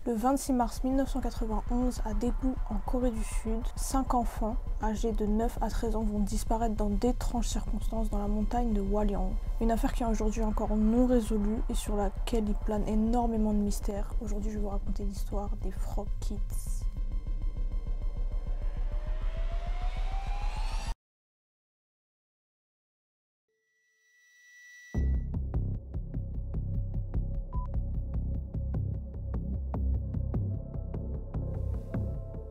Le 26 mars 1991, à Daegu, en Corée du Sud, 5 enfants âgés de 9 à 13 ans vont disparaître dans d'étranges circonstances dans la montagne de Hwaryong. Une affaire qui est aujourd'hui encore non résolue et sur laquelle il plane énormément de mystères. Aujourd'hui, je vais vous raconter l'histoire des Frog Kids.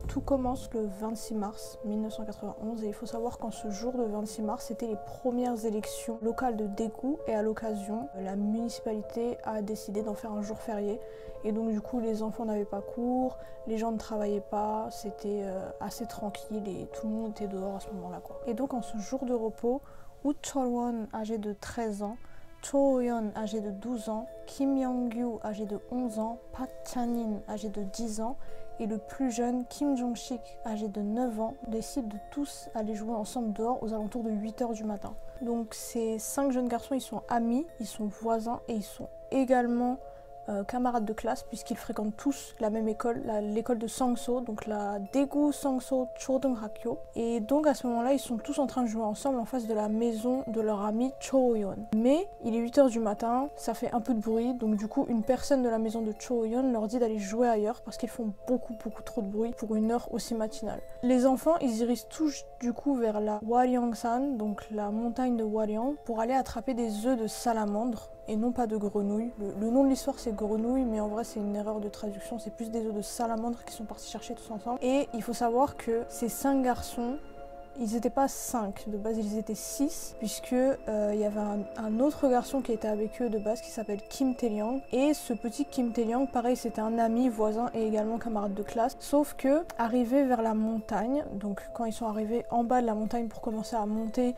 Tout commence le 26 mars 1991 et il faut savoir qu'en ce jour de 26 mars, c'était les premières élections locales de Daegu et à l'occasion, la municipalité a décidé d'en faire un jour férié. Et donc du coup, les enfants n'avaient pas cours, les gens ne travaillaient pas, c'était assez tranquille et tout le monde était dehors à ce moment-là, quoi. Et donc en ce jour de repos, Woo Chol-won, âgé de 13 ans, Cho Eun, âgé de 12 ans, Kim Young-gyu, âgé de 11 ans, Park Chan-in, âgé de 10 ans, et le plus jeune, Kim Jong-sik, âgé de 9 ans, décident de tous aller jouer ensemble dehors aux alentours de 8 h du matin. Donc ces 5 jeunes garçons, ils sont amis, ils sont voisins et ils sont également camarades de classe puisqu'ils fréquentent tous la même école, l'école de Sangso, donc la Daegu Sangso Chodeunghakyo. Et donc à ce moment-là, ils sont tous en train de jouer ensemble en face de la maison de leur ami Cho Eun. Mais il est 8 h du matin, ça fait un peu de bruit, donc du coup une personne de la maison de Cho Eun leur dit d'aller jouer ailleurs parce qu'ils font beaucoup trop de bruit pour une heure aussi matinale. Les enfants, ils dirigent tous du coup vers la Hwaryongsan, donc la montagne de Hwaryong, pour aller attraper des œufs de salamandre et non pas de grenouilles. Le nom de l'histoire c'est grenouille, mais en vrai c'est une erreur de traduction, c'est plus des œufs de salamandre qui sont partis chercher tous ensemble. Et il faut savoir que ces 5 garçons, ils n'étaient pas 5 de base, ils étaient 6, puisque il y avait un autre garçon qui était avec eux de base qui s'appelle Kim Tae-lyang. Et ce petit Kim Tae-lyang, pareil, c'était un ami, voisin et également camarade de classe. Sauf que, arrivé vers la montagne, donc quand ils sont arrivés en bas de la montagne pour commencer à monter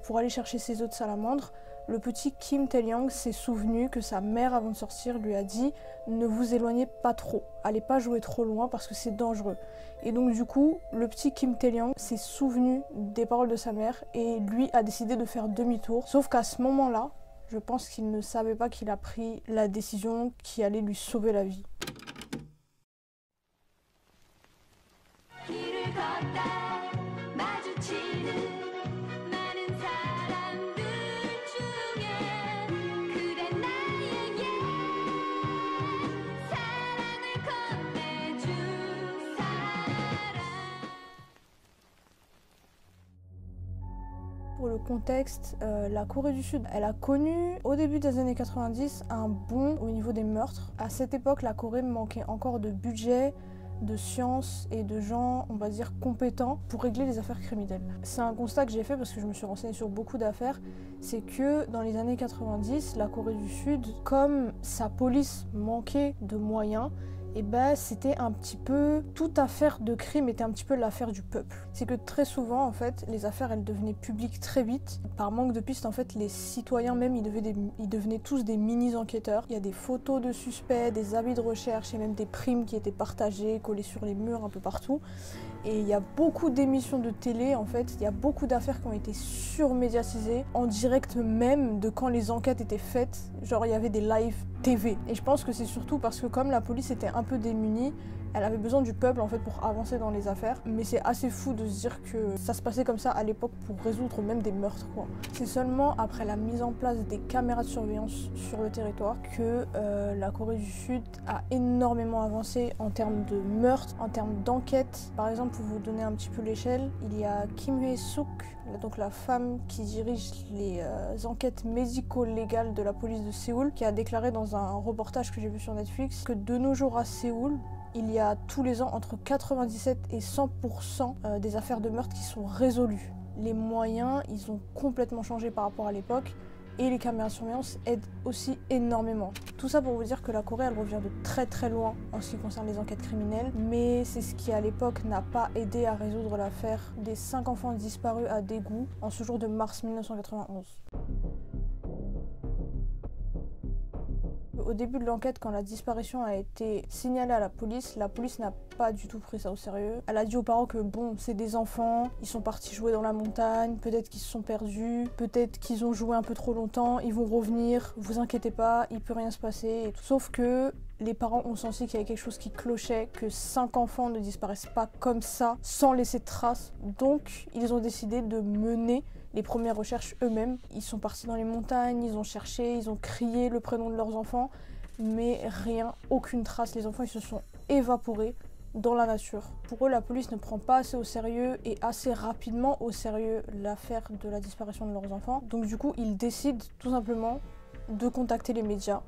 pour aller chercher ces œufs de salamandre, le petit Kim Tae-lyang s'est souvenu que sa mère, avant de sortir, lui a dit « Ne vous éloignez pas trop, allez pas jouer trop loin parce que c'est dangereux ». Et donc du coup, le petit Kim Tae-lyang s'est souvenu des paroles de sa mère et lui a décidé de faire demi-tour. Sauf qu'à ce moment-là, je pense qu'il ne savait pas qu'il a pris la décision qui allait lui sauver la vie. Pour le contexte, la Corée du Sud, elle a connu au début des années 90 un bond au niveau des meurtres. À cette époque, la Corée manquait encore de budget, de sciences et de gens, on va dire, compétents pour régler les affaires criminelles. C'est un constat que j'ai fait parce que je me suis renseignée sur beaucoup d'affaires, c'est que dans les années 90, la Corée du Sud, comme sa police manquait de moyens, et ben c'était un petit peu, toute affaire de crime était un petit peu l'affaire du peuple. C'est que très souvent en fait les affaires elles devenaient publiques très vite. Par manque de pistes en fait les citoyens même ils devenaient tous des mini-enquêteurs. Il y a des photos de suspects, des avis de recherche et même des primes qui étaient partagées, collées sur les murs un peu partout. Et il y a beaucoup d'émissions de télé en fait, il y a beaucoup d'affaires qui ont été surmédiatisées en direct même de quand les enquêtes étaient faites. Genre il y avait des live TV. Et je pense que c'est surtout parce que comme la police était un peu démunie, elle avait besoin du peuple en fait pour avancer dans les affaires. Mais c'est assez fou de se dire que ça se passait comme ça à l'époque pour résoudre même des meurtres quoi. C'est seulement après la mise en place des caméras de surveillance sur le territoire que la Corée du Sud a énormément avancé en termes de meurtres, en termes d'enquêtes. Par exemple, pour vous donner un petit peu l'échelle, il y a Kim Hye-suk, donc la femme qui dirige les enquêtes médico-légales de la police de Séoul, qui a déclaré dans un reportage que j'ai vu sur Netflix que de nos jours à Séoul, il y a tous les ans entre 97 et 100% des affaires de meurtre qui sont résolues. Les moyens, ils ont complètement changé par rapport à l'époque et les caméras de surveillance aident aussi énormément. Tout ça pour vous dire que la Corée, elle revient de très loin en ce qui concerne les enquêtes criminelles, mais c'est ce qui à l'époque n'a pas aidé à résoudre l'affaire des 5 enfants disparus à Daegu en ce jour de mars 1991. Au début de l'enquête, quand la disparition a été signalée à la police n'a pas du tout pris ça au sérieux. Elle a dit aux parents que bon, c'est des enfants, ils sont partis jouer dans la montagne, peut-être qu'ils se sont perdus, peut-être qu'ils ont joué un peu trop longtemps, ils vont revenir, vous inquiétez pas, il peut rien se passer. Et tout. Sauf que Les parents ont senti qu'il y avait quelque chose qui clochait, que 5 enfants ne disparaissent pas comme ça, sans laisser de traces. Donc, ils ont décidé de mener les premières recherches eux-mêmes. Ils sont partis dans les montagnes, ils ont cherché, ils ont crié le prénom de leurs enfants, mais rien, aucune trace. Les enfants, ils se sont évaporés dans la nature. Pour eux, la police ne prend pas assez au sérieux et assez rapidement au sérieux l'affaire de la disparition de leurs enfants. Donc du coup, ils décident tout simplement de contacter les médias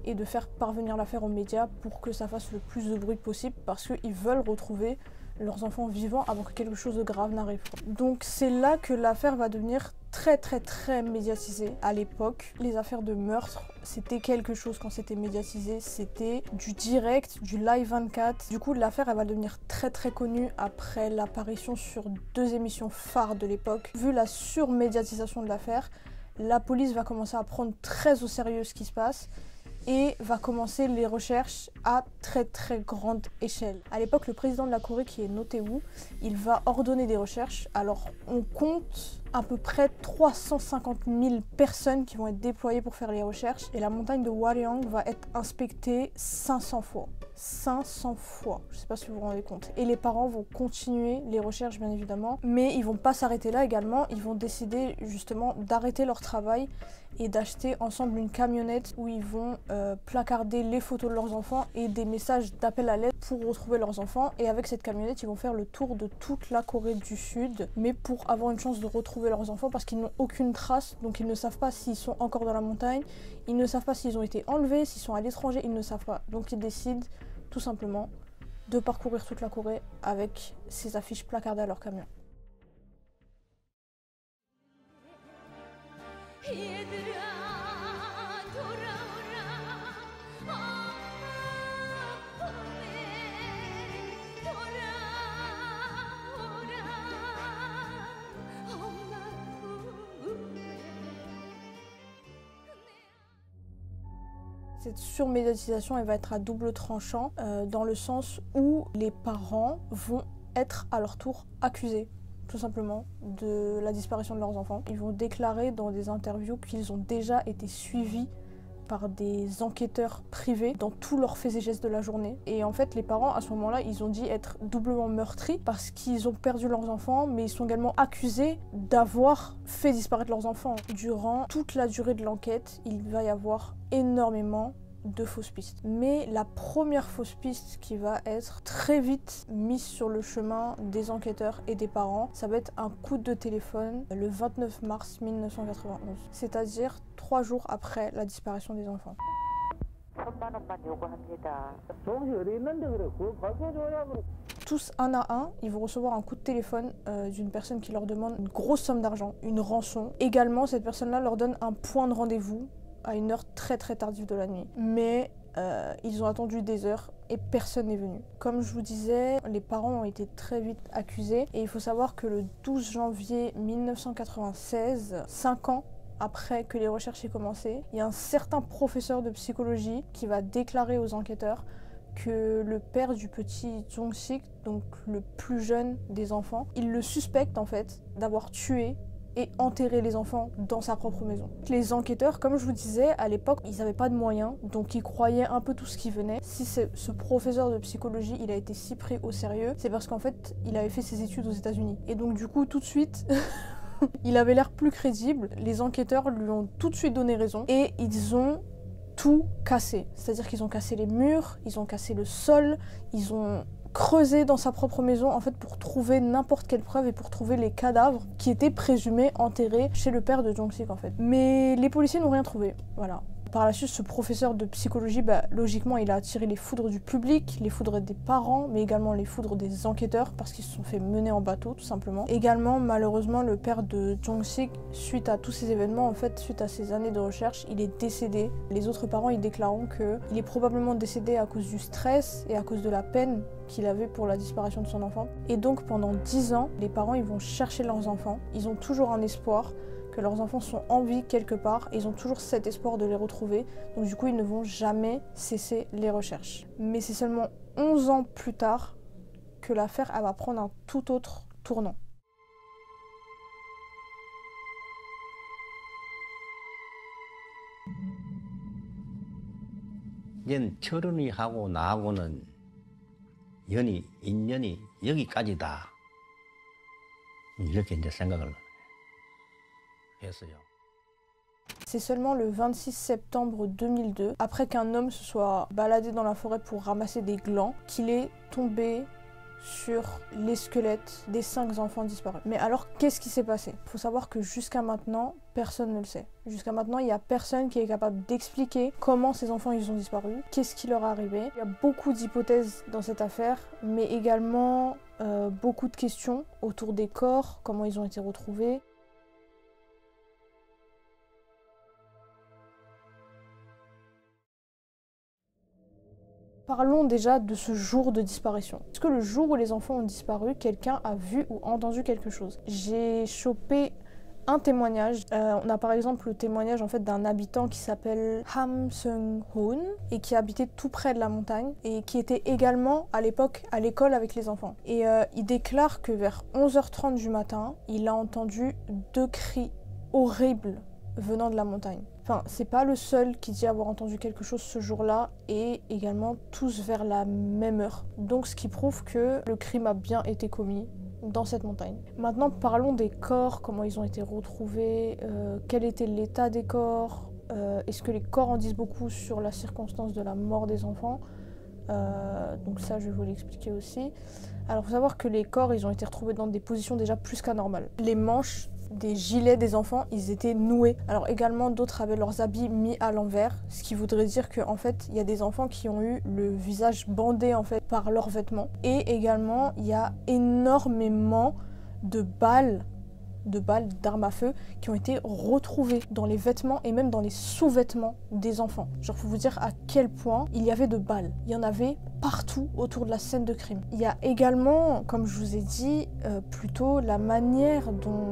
et de faire parvenir l'affaire aux médias pour que ça fasse le plus de bruit possible parce qu'ils veulent retrouver leurs enfants vivants avant que quelque chose de grave n'arrive. Donc c'est là que l'affaire va devenir très médiatisée. À l'époque, les affaires de meurtre, c'était quelque chose quand c'était médiatisé, c'était du direct, du live 24. Du coup, l'affaire, elle va devenir très connue après l'apparition sur 2 émissions phares de l'époque. Vu la surmédiatisation de l'affaire, la police va commencer à prendre très au sérieux ce qui se passe et va commencer les recherches à très grande échelle. À l'époque, le président de la Corée, qui est Notae-woo, il va ordonner des recherches. Alors, on compte à peu près 350 000 personnes qui vont être déployées pour faire les recherches. Et la montagne de Hwaryang va être inspectée 500 fois. 500 fois, je sais pas si vous vous rendez compte. Et les parents vont continuer les recherches, bien évidemment, mais ils vont pas s'arrêter là également. Ils vont décider justement d'arrêter leur travail et d'acheter ensemble une camionnette où ils vont placarder les photos de leurs enfants et des messages d'appel à l'aide pour retrouver leurs enfants. Et avec cette camionnette, ils vont faire le tour de toute la Corée du Sud, mais pour avoir une chance de retrouver leurs enfants parce qu'ils n'ont aucune trace, donc ils ne savent pas s'ils sont encore dans la montagne, ils ne savent pas s'ils ont été enlevés, s'ils sont à l'étranger, ils ne savent pas. Donc ils décident tout simplement de parcourir toute la Corée avec ces affiches placardées à leur camion. Cette surmédiatisation, elle va être à double tranchant, dans le sens où les parents vont être à leur tour accusés, tout simplement, de la disparition de leurs enfants. Ils vont déclarer dans des interviews qu'ils ont déjà été suivis par des enquêteurs privés dans tous leurs faits et gestes de la journée. Et en fait, les parents, à ce moment-là, ils ont dit être doublement meurtris parce qu'ils ont perdu leurs enfants, mais ils sont également accusés d'avoir fait disparaître leurs enfants. Durant toute la durée de l'enquête, il va y avoir énormément de fausses pistes. Mais la première fausse piste qui va être très vite mise sur le chemin des enquêteurs et des parents, ça va être un coup de téléphone le 29 mars 1991, c'est-à-dire 3 jours après la disparition des enfants. Tous un à un, ils vont recevoir un coup de téléphone d'une personne qui leur demande une grosse somme d'argent, une rançon. Également, cette personne-là leur donne un point de rendez-vous à une heure très tardive de la nuit. Mais ils ont attendu des heures et personne n'est venu. Comme je vous disais, les parents ont été très vite accusés et il faut savoir que le 12 janvier 1996, 5 ans après que les recherches aient commencé, il y a un certain professeur de psychologie qui va déclarer aux enquêteurs que le père du petit Jong-sik, donc le plus jeune des enfants, il le suspecte en fait d'avoir tué et enterrer les enfants dans sa propre maison. Les enquêteurs, comme je vous disais, à l'époque, ils n'avaient pas de moyens, donc ils croyaient un peu tout ce qui venait. Si ce professeur de psychologie, il a été si pris au sérieux, c'est parce qu'en fait, il avait fait ses études aux États-Unis. Et donc du coup, tout de suite, il avait l'air plus crédible. Les enquêteurs lui ont tout de suite donné raison et ils ont tout cassé. C'est-à-dire qu'ils ont cassé les murs, ils ont cassé le sol, ils ont creuser dans sa propre maison en fait pour trouver n'importe quelle preuve et pour trouver les cadavres qui étaient présumés enterrés chez le père de Jong-sik en fait. Mais les policiers n'ont rien trouvé, voilà. Par la suite, ce professeur de psychologie, logiquement, il a attiré les foudres du public, les foudres des parents, mais également les foudres des enquêteurs, parce qu'ils se sont fait mener en bateau, tout simplement. Également, malheureusement, le père de Jong-sik, suite à tous ces événements, en fait, suite à ces années de recherche, il est décédé. Les autres parents, ils déclarent qu'il est probablement décédé à cause du stress et à cause de la peine qu'il avait pour la disparition de son enfant. Et donc, pendant 10 ans, les parents, ils vont chercher leurs enfants. Ils ont toujours un espoir que leurs enfants sont en vie quelque part et ils ont toujours cet espoir de les retrouver. Donc du coup, ils ne vont jamais cesser les recherches. Mais c'est seulement 11 ans plus tard que l'affaire va prendre un tout autre tournant. 이제 철은이하고 나하고는 인연이 여기까지다. 이렇게 이제 생각을 했어요. C'est seulement le 26 septembre 2002, après qu'un homme se soit baladé dans la forêt pour ramasser des glands, qu'il est tombé sur les squelettes des 5 enfants disparus. Mais alors, qu'est-ce qui s'est passé? Il faut savoir que jusqu'à maintenant, personne ne le sait. Jusqu'à maintenant, il n'y a personne qui est capable d'expliquer comment ces enfants ils ont disparu, qu'est-ce qui leur est arrivé. Il y a beaucoup d'hypothèses dans cette affaire, mais également beaucoup de questions autour des corps, comment ils ont été retrouvés. Parlons déjà de ce jour de disparition. Est-ce que le jour où les enfants ont disparu, quelqu'un a vu ou entendu quelque chose? J'ai chopé un témoignage. On a par exemple le témoignage en fait d'un habitant qui s'appelle Ham Seung-hoon et qui habitait tout près de la montagne et qui était également à l'époque à l'école avec les enfants. Et il déclare que vers 11h30 du matin, il a entendu 2 cris horribles venant de la montagne. Enfin, c'est pas le seul qui dit avoir entendu quelque chose ce jour-là et également tous vers la même heure. Donc ce qui prouve que le crime a bien été commis dans cette montagne. Maintenant, parlons des corps, comment ils ont été retrouvés, quel était l'état des corps, est-ce que les corps en disent beaucoup sur la circonstance de la mort des enfants. Donc ça, je vais vous l'expliquer aussi. Alors, il faut savoir que les corps, ils ont été retrouvés dans des positions déjà plus qu'anormales. Les manches des gilets des enfants, ils étaient noués. Alors également, d'autres avaient leurs habits mis à l'envers, ce qui voudrait dire qu'en fait, il y a des enfants qui ont eu le visage bandé en fait par leurs vêtements. Et également, il y a énormément de balles d'armes à feu qui ont été retrouvées dans les vêtements et même dans les sous-vêtements des enfants. Genre, faut vous dire à quel point il y avait de balles. Il y en avait partout autour de la scène de crime. Il y a également, comme je vous ai dit, plutôt la manière dont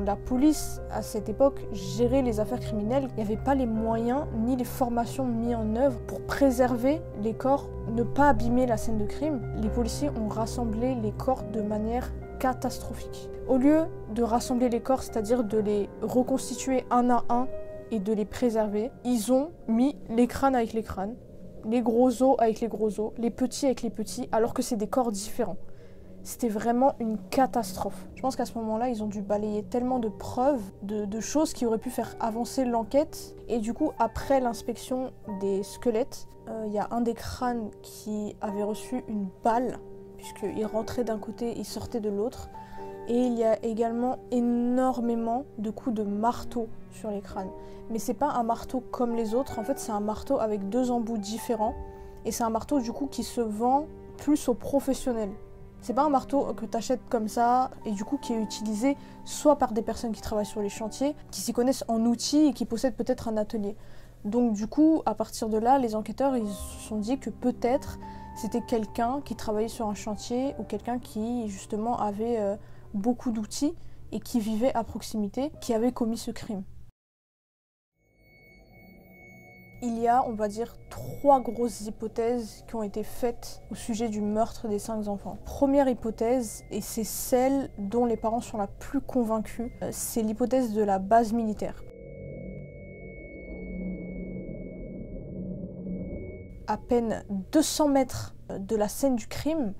la police, à cette époque, gérait les affaires criminelles. Il n'y avait pas les moyens ni les formations mis en œuvre pour préserver les corps, ne pas abîmer la scène de crime. Les policiers ont rassemblé les corps de manière catastrophique. Au lieu de rassembler les corps, c'est-à-dire de les reconstituer un à un et de les préserver, ils ont mis les crânes avec les crânes, les gros os avec les gros os, les petits avec les petits, alors que c'est des corps différents. C'était vraiment une catastrophe. Je pense qu'à ce moment-là, ils ont dû balayer tellement de preuves, de choses qui auraient pu faire avancer l'enquête. Et du coup, après l'inspection des squelettes, il y a un des crânes qui avait reçu une balle, puisqu'il rentrait d'un côté, il sortait de l'autre. Et il y a également énormément de coups de marteau sur les crânes. Mais c'est pas un marteau comme les autres, en fait c'est un marteau avec 2 embouts différents. Et c'est un marteau du coup qui se vend plus aux professionnels. C'est pas un marteau que tu achètes comme ça et du coup qui est utilisé soit par des personnes qui travaillent sur les chantiers, qui s'y connaissent en outils et qui possèdent peut-être un atelier. Donc du coup, à partir de là, les enquêteurs ils se sont dit que peut-être c'était quelqu'un qui travaillait sur un chantier ou quelqu'un qui justement avait beaucoup d'outils et qui vivait à proximité, qui avait commis ce crime. Il y a, on va dire, 3 grosses hypothèses qui ont été faites au sujet du meurtre des 5 enfants. Première hypothèse, et c'est celle dont les parents sont la plus convaincus, c'est l'hypothèse de la base militaire. À peine 200 mètres de la scène du crime,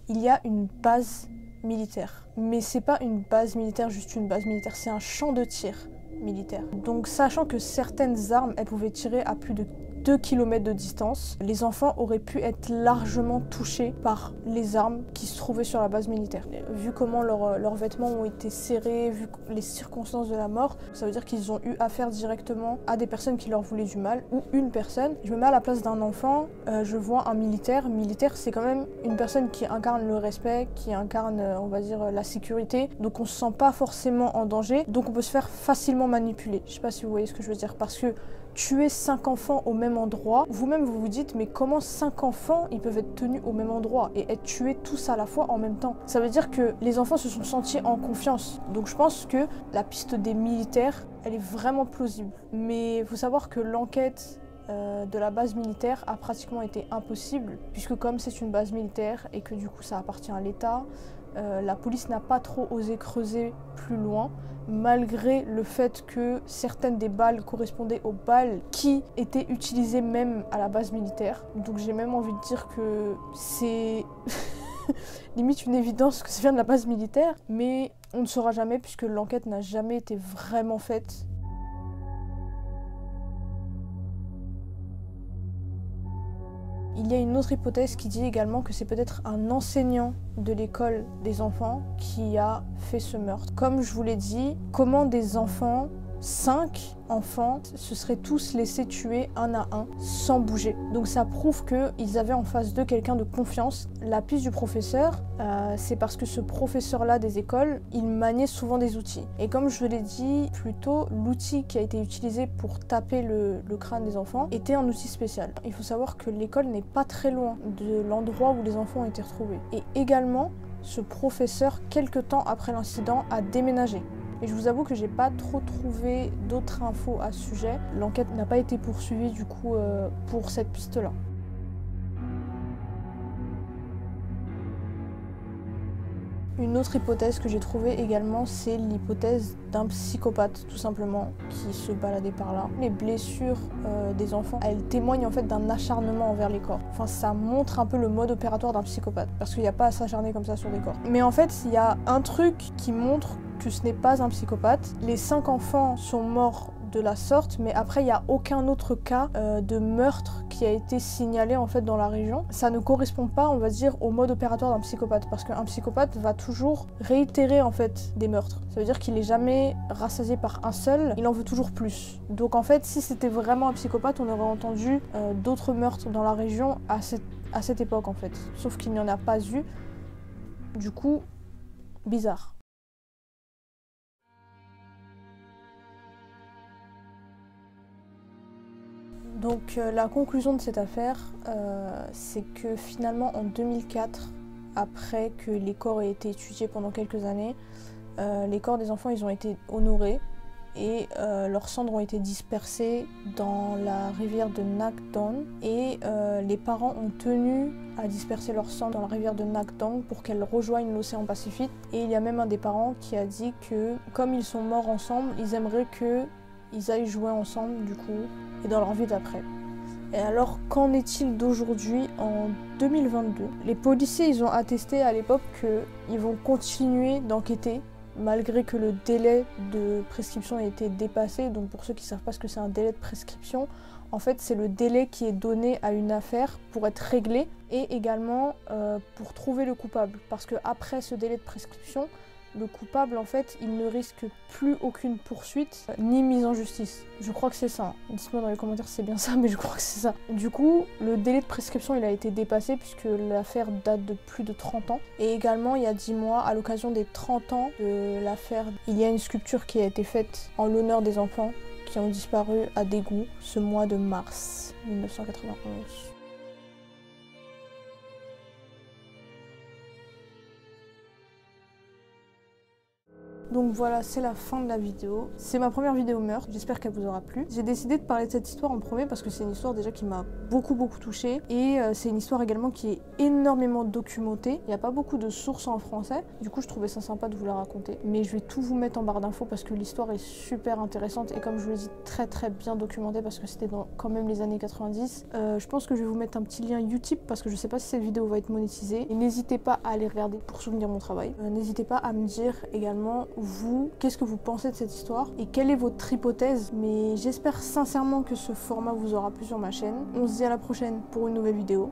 il y a une base militaire. Mais c'est pas une base militaire, juste une base militaire, c'est un champ de tir militaire. Donc sachant que certaines armes, elles pouvaient tirer à plus de 2 km de distance, les enfants auraient pu être largement touchés par les armes qui se trouvaient sur la base militaire. Vu comment leurs vêtements ont été serrés, vu les circonstances de la mort, ça veut dire qu'ils ont eu affaire directement à des personnes qui leur voulaient du mal, ou une personne. Je me mets à la place d'un enfant, je vois un militaire. Militaire, c'est quand même une personne qui incarne le respect, qui incarne, on va dire, la sécurité. Donc on se sent pas forcément en danger, donc on peut se faire facilement manipuler. Je sais pas si vous voyez ce que je veux dire, parce que tuer 5 enfants au même endroit, vous-même vous vous dites mais comment 5 enfants ils peuvent être tenus au même endroit et être tués tous à la fois en même temps? Ça veut dire que les enfants se sont sentis en confiance. Donc je pense que la piste des militaires, elle est vraiment plausible. Mais il faut savoir que l'enquête de la base militaire a pratiquement été impossible, puisque comme c'est une base militaire et que du coup ça appartient à l'État, La police n'a pas trop osé creuser plus loin, malgré le fait que certaines des balles correspondaient aux balles qui étaient utilisées même à la base militaire. Donc j'ai même envie de dire que c'est limite une évidence que ça vient de la base militaire, mais on ne saura jamais puisque l'enquête n'a jamais été vraiment faite. Il y a une autre hypothèse qui dit également que c'est peut-être un enseignant de l'école des enfants qui a fait ce meurtre. Comme je vous l'ai dit, comment des enfants, 5 enfants, se seraient tous laissés tuer un à un sans bouger. Donc ça prouve qu'ils avaient en face d'eux quelqu'un de confiance. La piste du professeur, c'est parce que ce professeur-là des écoles, il maniait souvent des outils. Et comme je l'ai dit plus tôt, l'outil qui a été utilisé pour taper le crâne des enfants était un outil spécial. Il faut savoir que l'école n'est pas très loin de l'endroit où les enfants ont été retrouvés. Et également, ce professeur, quelques temps après l'incident, a déménagé. Et je vous avoue que j'ai pas trop trouvé d'autres infos à ce sujet. L'enquête n'a pas été poursuivie du coup pour cette piste-là. Une autre hypothèse que j'ai trouvée également, c'est l'hypothèse d'un psychopathe, tout simplement, qui se baladait par là. Les blessures des enfants, elles témoignent en fait d'un acharnement envers les corps. Enfin, ça montre un peu le mode opératoire d'un psychopathe, parce qu'il n'y a pas à s'acharner comme ça sur des corps. Mais en fait, il y a un truc qui montre que ce n'est pas un psychopathe. Les 5 enfants sont morts de la sorte, mais après il n'y a aucun autre cas de meurtre qui a été signalé en fait dans la région. Ça ne correspond pas, on va dire, au mode opératoire d'un psychopathe, parce qu'un psychopathe va toujours réitérer en fait des meurtres. Ça veut dire qu'il n'est jamais rassasié par un seul, il en veut toujours plus. Donc en fait, si c'était vraiment un psychopathe, on aurait entendu d'autres meurtres dans la région à cette époque en fait. Sauf qu'il n'y en a pas eu. Du coup, bizarre. Donc la conclusion de cette affaire, c'est que finalement en 2004, après que les corps aient été étudiés pendant quelques années, les corps des enfants ils ont été honorés et leurs cendres ont été dispersées dans la rivière de Nakdong et les parents ont tenu à disperser leurs cendres dans la rivière de Nakdong pour qu'elles rejoignent l'océan Pacifique. Et il y a même un des parents qui a dit que comme ils sont morts ensemble, ils aimeraient qu'ils aillent jouer ensemble du coup et dans leur vie d'après. Et alors, qu'en est-il d'aujourd'hui en 2022? Les policiers, ils ont attesté à l'époque qu'ils vont continuer d'enquêter malgré que le délai de prescription ait été dépassé. Donc pour ceux qui ne savent pas ce que c'est un délai de prescription, en fait c'est le délai qui est donné à une affaire pour être réglée et également pour trouver le coupable. Parce qu'après ce délai de prescription, le coupable, en fait, il ne risque plus aucune poursuite ni mise en justice. Je crois que c'est ça. Dites-moi dans les commentaires si c'est bien ça, mais je crois que c'est ça. Du coup, le délai de prescription, il a été dépassé puisque l'affaire date de plus de 30 ans. Et également, il y a 10 mois, à l'occasion des 30 ans de l'affaire, il y a une sculpture qui a été faite en l'honneur des enfants qui ont disparu à Daegu ce mois de mars 1991. Donc voilà, c'est la fin de la vidéo. C'est ma première vidéo meurtre, j'espère qu'elle vous aura plu. J'ai décidé de parler de cette histoire en premier parce que c'est une histoire déjà qui m'a beaucoup touchée. Et c'est une histoire également qui est énormément documentée. Il n'y a pas beaucoup de sources en français, du coup je trouvais ça sympa de vous la raconter. Mais je vais tout vous mettre en barre d'infos parce que l'histoire est super intéressante et comme je vous l'ai dit, très bien documentée parce que c'était dans quand même les années 90. Je pense que je vais vous mettre un petit lien Utip parce que je sais pas si cette vidéo va être monétisée. Et n'hésitez pas à aller regarder pour soutenir mon travail. N'hésitez pas à me dire également vous, qu'est-ce que vous pensez de cette histoire et quelle est votre hypothèse. Mais j'espère sincèrement que ce format vous aura plu sur ma chaîne. On se dit à la prochaine pour une nouvelle vidéo.